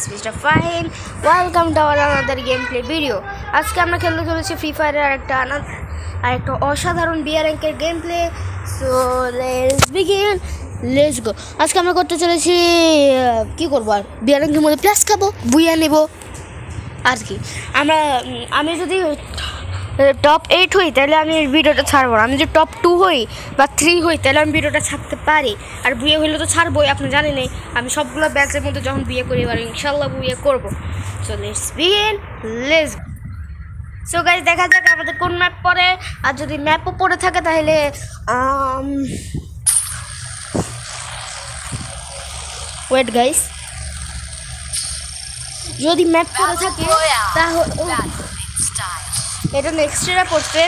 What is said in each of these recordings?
is Mr. Fahim. Welcome to our another gameplay video. আজকে আমরা খেলতে চলেছি ফ্রি ফায়ারের আরেকটা অসাধারণ বিয়ার র্যাঙ্কের গেমপ্লে। So let's go. আজকে আমরা করতে চলেছি কি করবো আর বিয়ার র্যাঙ্কের মধ্যে প্লাস খাবো, বুইয়া নেব আর কি। আমি যদি টপ 8 হই তাহলে আমি ভিডিওটা ছাড়বো না। আমি যদি টপ 2 হই বা 3 হই তাহলে আমি ভিডিওটা ছাড়তে পারি। আর বিয়ে হইলে তো ছাড়বোই, আপনি জানেনই। আমি সবগুলো ব্যাচের মধ্যে যখন বিয়ে করি এবার ইনশাল্লাহ বিয়ে করবো। সো লেটস সো গাইস, দেখা যাক আমাদের কোন ম্যাপ পড়ে। আর যদি ম্যাপও পড়ে থাকে তাহলে ওয়েট গাইস, যদি ম্যাপ পড়ে থাকে তাহলে এটা নেক্সট ইয়ারে পড়ছে।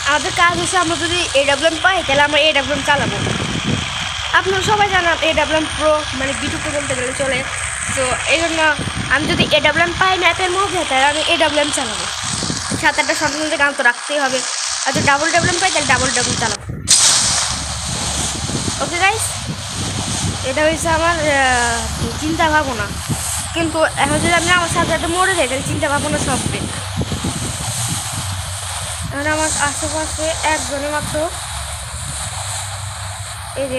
আমাদের কাজ হচ্ছে আমরা যদি AWM পাই তাহলে আমরা AWM চালাবো। আপনারা সবাই জানেন AWM প্রো মানে B2 প্রো বলতে গেলে চলে। তো এই জন্য আমি যদি AWM পাই ম্যাপের মধ্যে তাহলে আমি AWM চালাবো। 7-8টা সন্তানদের গান তো রাখতেই হবে। আর যদি WM পাই তাহলে WM চালাবো। ওকে গাইস, এটা হচ্ছে আমার চিন্তা ভাবনা। কিন্তু এখন যদি আমি আমার সাথে মরে যাই তাহলে চিন্তা ভাবনা সব ব্রেক। আর আমার আশেপাশে একজনে মাত্র এই যে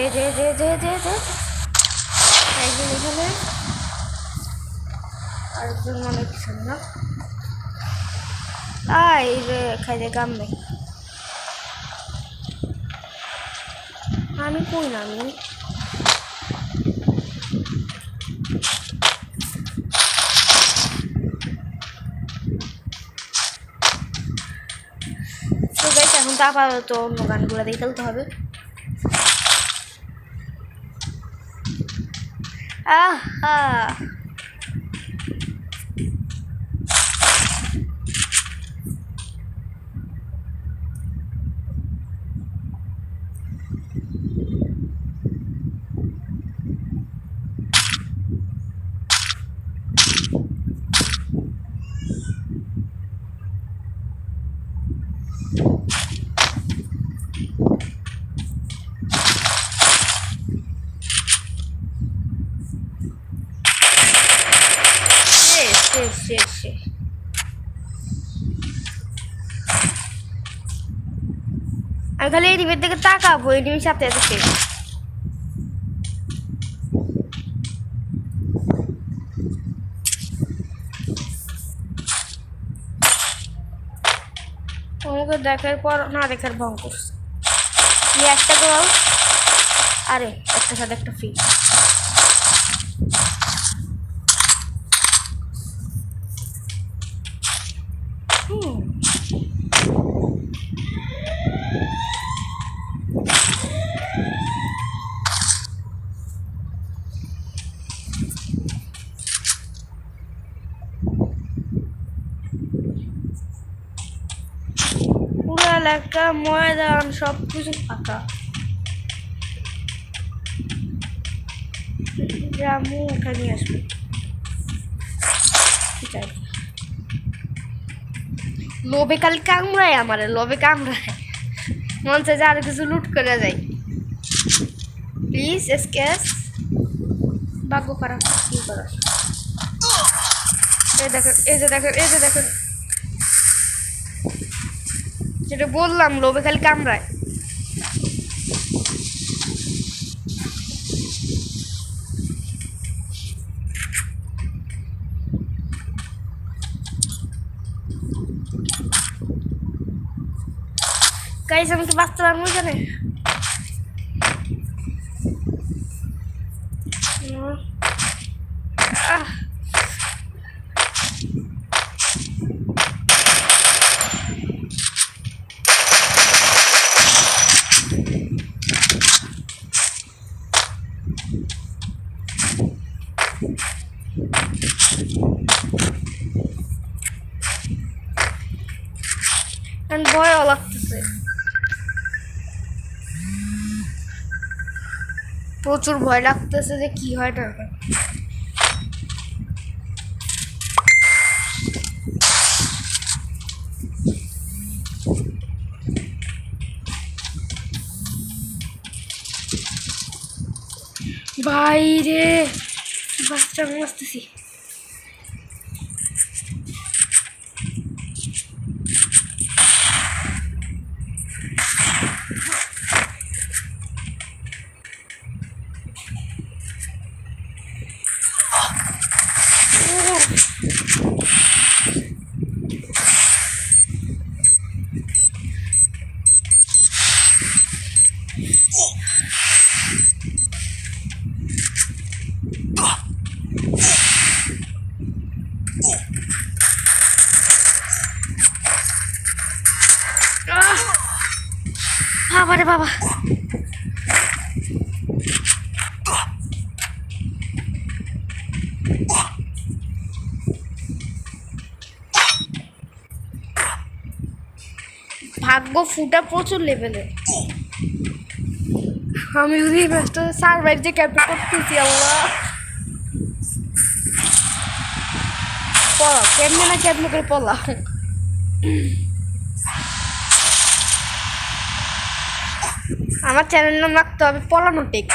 একজন এখানে, আরেকজন মনে কিছু না। এই যে খাইতে গাম নেই। আমি কই না আমি এখন তো আপাতত অন্য গানগুলো দিয়ে খেলতে হবে। আহা আমি খালি এই রিপের দিকে তাকাবো, এই রিপের সাথে আছে। আমাকে দেখার পর না দেখার ভং করছে। একটা গোল, আরে একটা সাথে একটা ফ্রি। পুরো এলাকা ময়দান সব কিছু ফাঁকা। রামু ওখানে আসবে, লোভে খালি কামড়ায়, আমার লোভে কামড়ায়। মন চাই যে আরো কিছু লুট করে যায়। প্লিজ এসকেস, ভাগ্য খারাপ কি করার। এই যে দেখেন যেটা বললাম, লোভে খালি কামড়ায়। গাইস, আমি তো বাঁচতে পারবো এখানে। ভয়ও লাগতেছে, প্রচুর ভয় লাগতেছে যে কি হয় না। বাইরে বাচ্চা আমি আসতেছি। বাবা রে বাবা, ভাগ্য ফুটা প্রচুর লেভেলে। আমি যদি এই ম্যাচটা সার্ভাইভ যে ক্যাপ্টেন করতেছি, আল্লাহ পলা কেমনে না কেমনে করে পলা। আমার চ্যানেল নাম রাখতে হবে পলানো টেক।